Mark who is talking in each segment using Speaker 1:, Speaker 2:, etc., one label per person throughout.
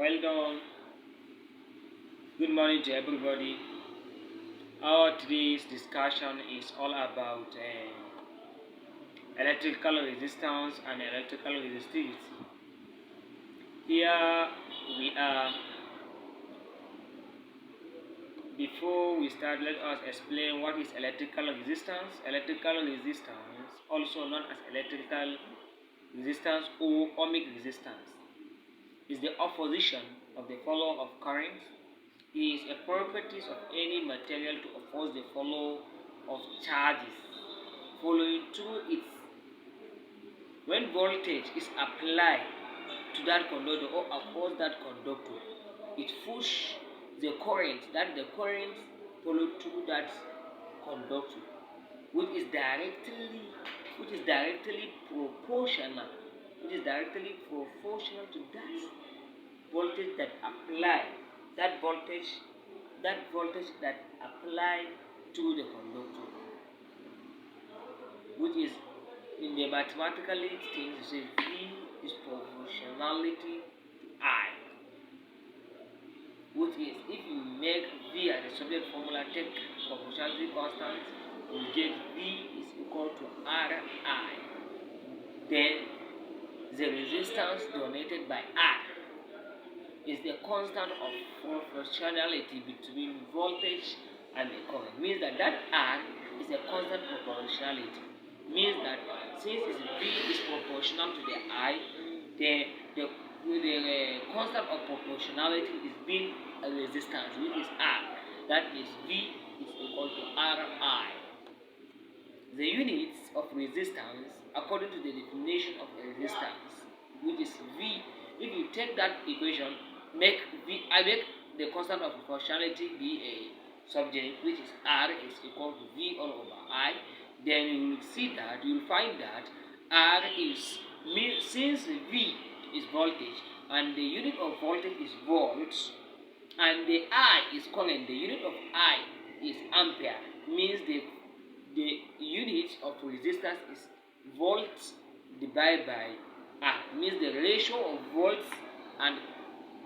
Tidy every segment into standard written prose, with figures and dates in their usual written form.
Speaker 1: Well done. Good morning to everybody. Our today's discussion is all about electrical resistance and electrical resistivity. Here we are. Before we start, let us explain what is electrical resistance. Electrical resistance, also known as electrical resistance or ohmic resistance, is the opposition of the flow of current. It is a property of any material to oppose the flow of charges following through it. When voltage is applied to that conductor or across that conductor, it pushes the current follow through that conductor, which is directly proportional, to that voltage that apply that voltage that apply to the conductor, which is in the mathematically things you say V is proportionality I, which is if you make V as a subject formula, take proportionality constant, you get V is equal to Ri. Then the resistance donated by R is the constant of proportionality between voltage and the current. Means that R is a constant proportionality. Means that since V is proportional to the I, then the constant of proportionality is being a resistance, which is R. That is V is equal to Ri. The units of resistance, according to the definition of a resistance, which is V, if you take that equation, make the constant of proportionality be a subject, which is R is equal to V all over I, then you will find that R is, since V is voltage and the unit of voltage is volts, and the I is current, the unit of I is ampere, means the unit of resistance is volts divided by R, means the ratio of volts and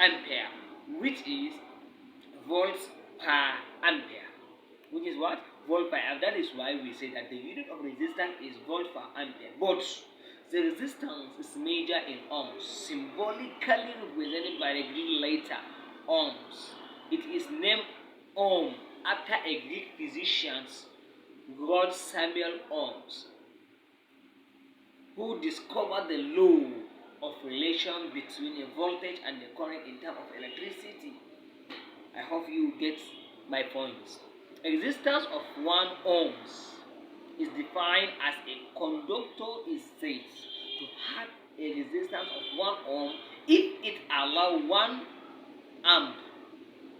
Speaker 1: ampere, which is volts per ampere, which is what? Volt per ampere. That is why we say that the unit of resistance is volt per ampere. But the resistance is measured in ohms, symbolically represented by the Greek letter ohms. It is named ohm after a Greek physician, God Samuel Ohms, who discovered the law of relation between a voltage and the current in terms of electricity. I hope you get my points. A resistance of 1 ohms is defined as a conductor is said to have a resistance of 1 ohm if it allows 1 amp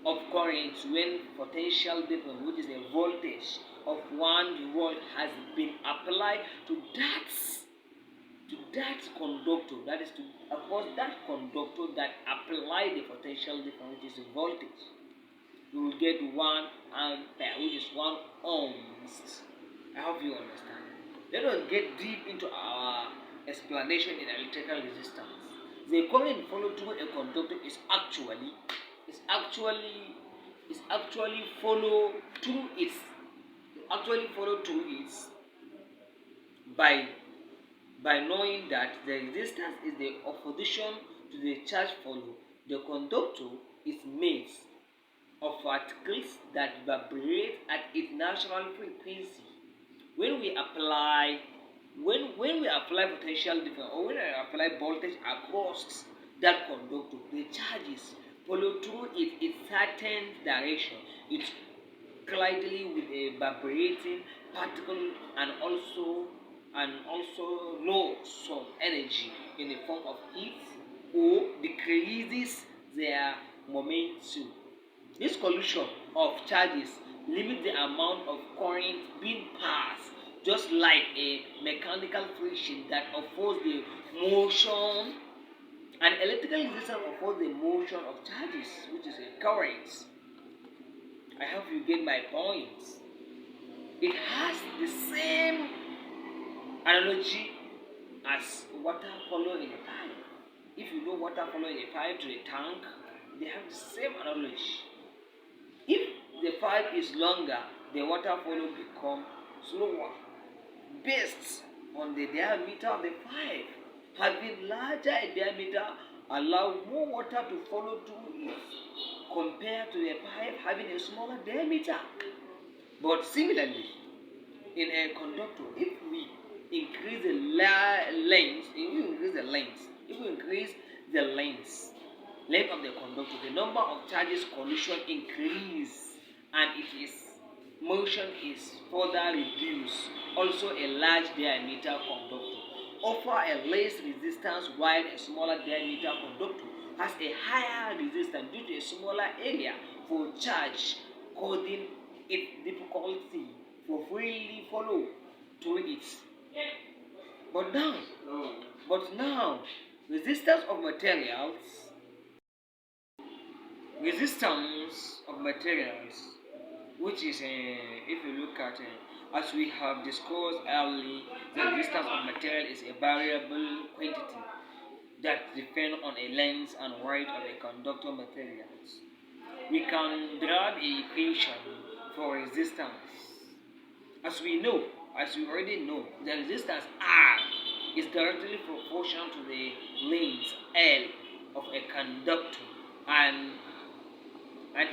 Speaker 1: of current when potential difference, which is a voltage of 1 volt, has been applied to that conductor, that is to across that conductor that apply the potential difference, which is a voltage. You will get 1 ampere, which is 1 ohms. I hope you understand. Let us get deep into our explanation in electrical resistance. The current followed through a conductor is actually followed through it by knowing that the resistance is the opposition to the charge follow. The conductor is made of particles that vibrate at its natural frequency. When we apply potential difference, or when I apply voltage across that conductor, the charges follow through it in certain direction. It's slightly with a vibrating particle, and also lose some energy in the form of heat or decreases their momentum. This collision of charges limits the amount of current being passed, just like a mechanical friction that opposes the motion. An electrical resistance opposes the motion of charges, which is a current. I hope you get my points. It has the same analogy as water follow in a pipe. If you know water follow in a pipe to a tank, they have the same analogy. If the pipe is longer, the water flow become slower based on the diameter of the pipe. Having larger diameter allow more water to follow through it compared to the pipe having a smaller diameter. But similarly, in a conductor, if we increase the length, if we increase the length of the conductor, the number of charges collision increase and its motion is further reduced. Also, a large diameter conductor offer a less resistance, while a smaller diameter conductor has a higher resistance due to a smaller area for charge, causing it difficulty for freely follow through it. But now, but now, resistance of materials, resistance of materials, which is, if you look at, as we have discussed earlier, the resistance of material is a variable quantity that depends on a length and weight of a conductor materials. We can derive an equation for resistance. As we already know, the resistance R is directly proportional to the length L of a conductor and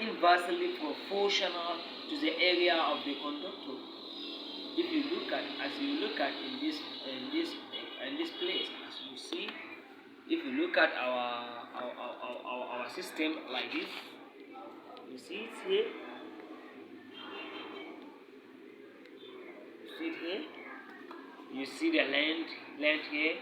Speaker 1: inversely proportional to the area of the conductor. If you look at, as you look at in this place, as you see, if you look at our system like this, you see it here, you see the length here,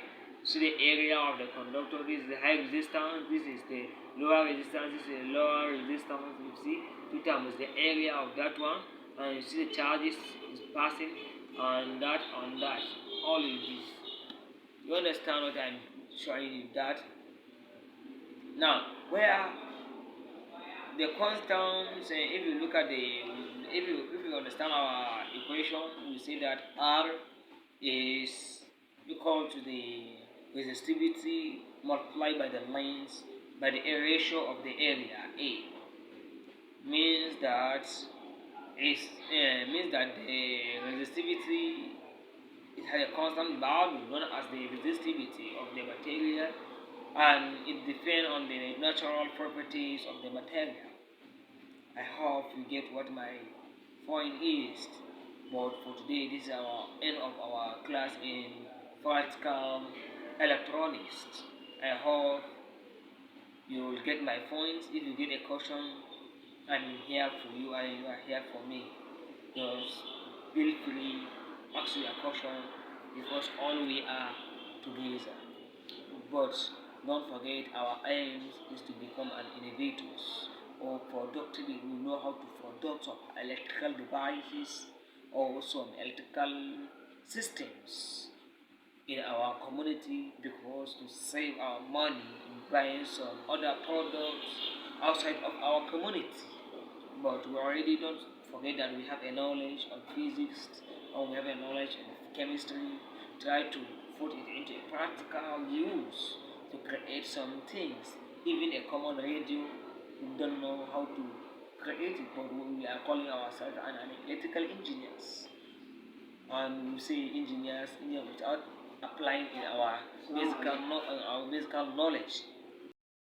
Speaker 1: see the area of the conductor. This is the high resistance, this is the lower resistance, this is the lower resistance. You see two times the area of that one, and you see the charges is passing on that, all of this. You understand what I'm showing you? That now where the constants, if you look at the, if you understand our equation, we say that R is equal to the resistivity multiplied by the length by the ratio of the area. A means that the resistivity, it has a constant value known as the resistivity of the material, and it depends on the natural properties of the material. I hope you get what my point is. But for today, this is our end of our class in practical electronics. I hope you will get my points. If you get a question, I'm here for you and you are here for me. Just feel free, ask your question, because all we are together. But don't forget, our aim is to become an innovator or productive. We know how to produce some electrical devices or some electrical systems in our community, because to save our money in buying some other products outside of our community. But we already don't forget that we have a knowledge of physics and we have a knowledge of chemistry. Try to put it into a practical use to create some things. Even a common radio, we don't know how to create it, but we are calling ourselves an electrical engineers. And we say engineers without applying in our basic knowledge.